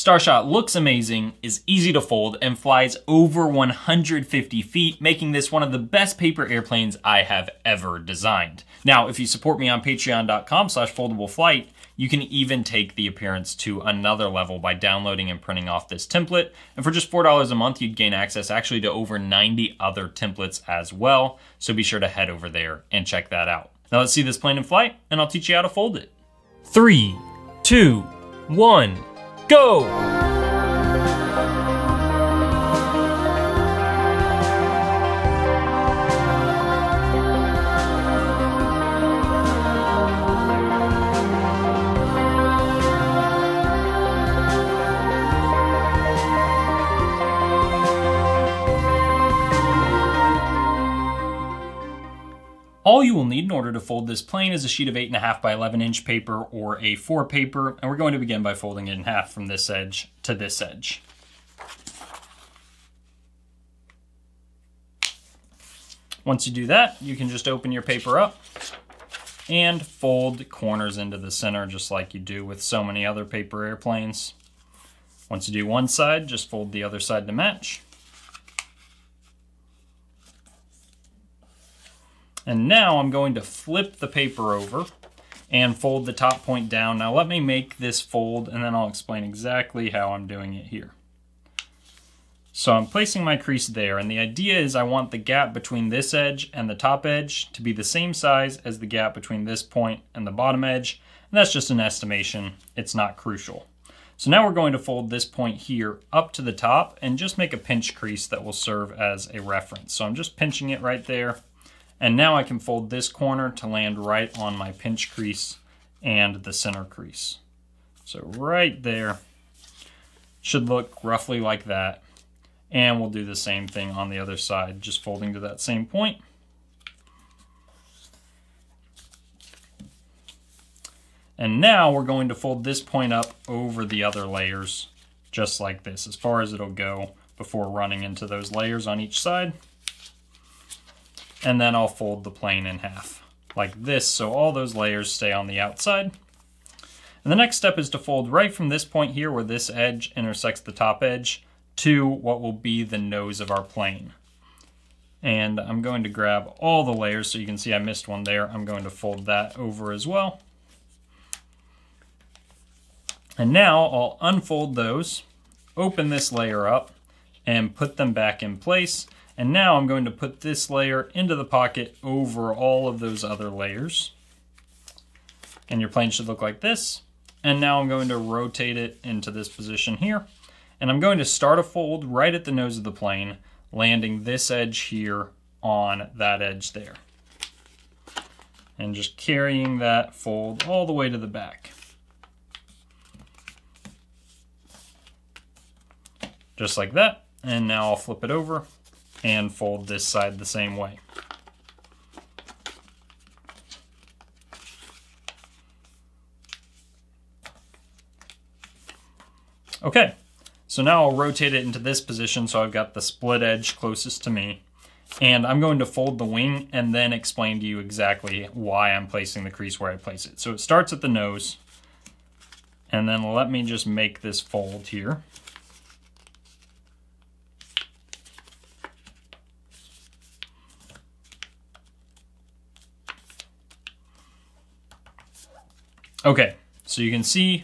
Starshot looks amazing, is easy to fold, and flies over 150 feet, making this one of the best paper airplanes I have ever designed. Now, if you support me on patreon.com/foldableflight, you can even take the appearance to another level by downloading and printing off this template. And for just $4 a month, you'd gain access actually to over 90 other templates as well. So be sure to head over there and check that out. Now let's see this plane in flight, and I'll teach you how to fold it. 3, 2, 1, go! All you will need in order to fold this plane is a sheet of 8.5 by 11 inch paper or A4 paper, and we're going to begin by folding it in half from this edge to this edge. Once you do that, you can just open your paper up and fold corners into the center just like you do with so many other paper airplanes. Once you do one side, just fold the other side to match. And now I'm going to flip the paper over and fold the top point down. Now let me make this fold and then I'll explain exactly how I'm doing it here. So I'm placing my crease there, and the idea is I want the gap between this edge and the top edge to be the same size as the gap between this point and the bottom edge. And that's just an estimation, it's not crucial. So now we're going to fold this point here up to the top and just make a pinch crease that will serve as a reference. So I'm just pinching it right there. And now I can fold this corner to land right on my pinch crease and the center crease. So right there should look roughly like that. And we'll do the same thing on the other side, just folding to that same point. And now we're going to fold this point up over the other layers, just like this, as far as it'll go before running into those layers on each side. And then I'll fold the plane in half like this, so all those layers stay on the outside. And the next step is to fold right from this point here where this edge intersects the top edge to what will be the nose of our plane. And I'm going to grab all the layers, so you can see I missed one there. I'm going to fold that over as well. And now I'll unfold those, open this layer up, and put them back in place. And now I'm going to put this layer into the pocket over all of those other layers. And your plane should look like this. And now I'm going to rotate it into this position here. And I'm going to start a fold right at the nose of the plane, landing this edge here on that edge there. And just carrying that fold all the way to the back. Just like that. And now I'll flip it over and fold this side the same way. Okay, so now I'll rotate it into this position so I've got the split edge closest to me. And I'm going to fold the wing and then explain to you exactly why I'm placing the crease where I place it. So it starts at the nose, and then let me just make this fold here. Okay, so you can see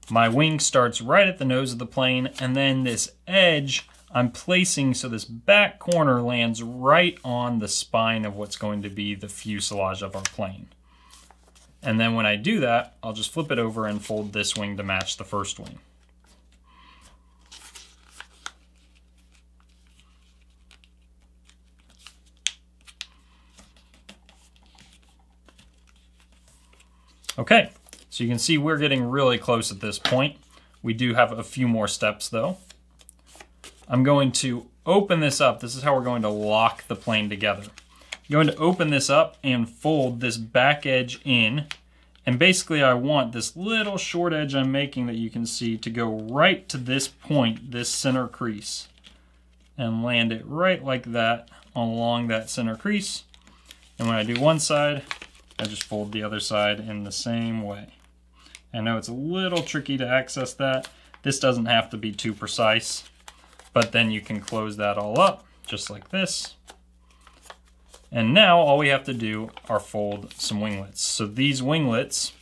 my wing starts right at the nose of the plane, and then this edge I'm placing so this back corner lands right on the spine of what's going to be the fuselage of our plane. And then when I do that, I'll just flip it over and fold this wing to match the first wing. Okay. So you can see we're getting really close at this point. We do have a few more steps though. I'm going to open this up. This is how we're going to lock the plane together. I'm going to open this up and fold this back edge in. And basically I want this little short edge I'm making that you can see to go right to this point, this center crease. And land it right like that along that center crease. And when I do one side, I just fold the other side in the same way. I know it's a little tricky to access that, This doesn't have to be too precise, but then you can close that all up just like this. And now all we have to do are fold some winglets. So these winglets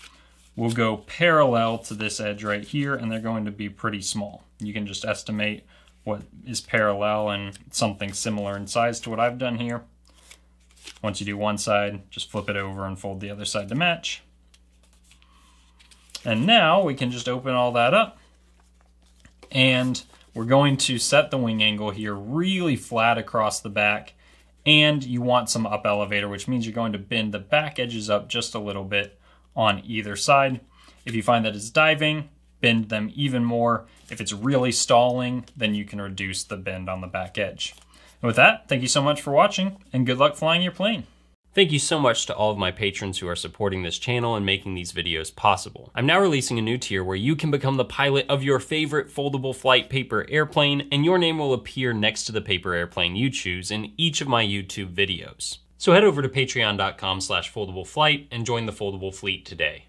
will go parallel to this edge right here, and they're going to be pretty small. You can just estimate what is parallel and something similar in size to what I've done here. Once you do one side, just flip it over and fold the other side to match. And now we can just open all that up, and we're going to set the wing angle here really flat across the back, and you want some up elevator, which means you're going to bend the back edges up just a little bit on either side. If you find that it's diving, bend them even more. If it's really stalling, then you can reduce the bend on the back edge. And with that, thank you so much for watching, and good luck flying your plane. Thank you so much to all of my patrons who are supporting this channel and making these videos possible. I'm now releasing a new tier where you can become the pilot of your favorite foldable flight paper airplane, and your name will appear next to the paper airplane you choose in each of my YouTube videos. So head over to patreon.com/foldableflight and join the Foldable Fleet today.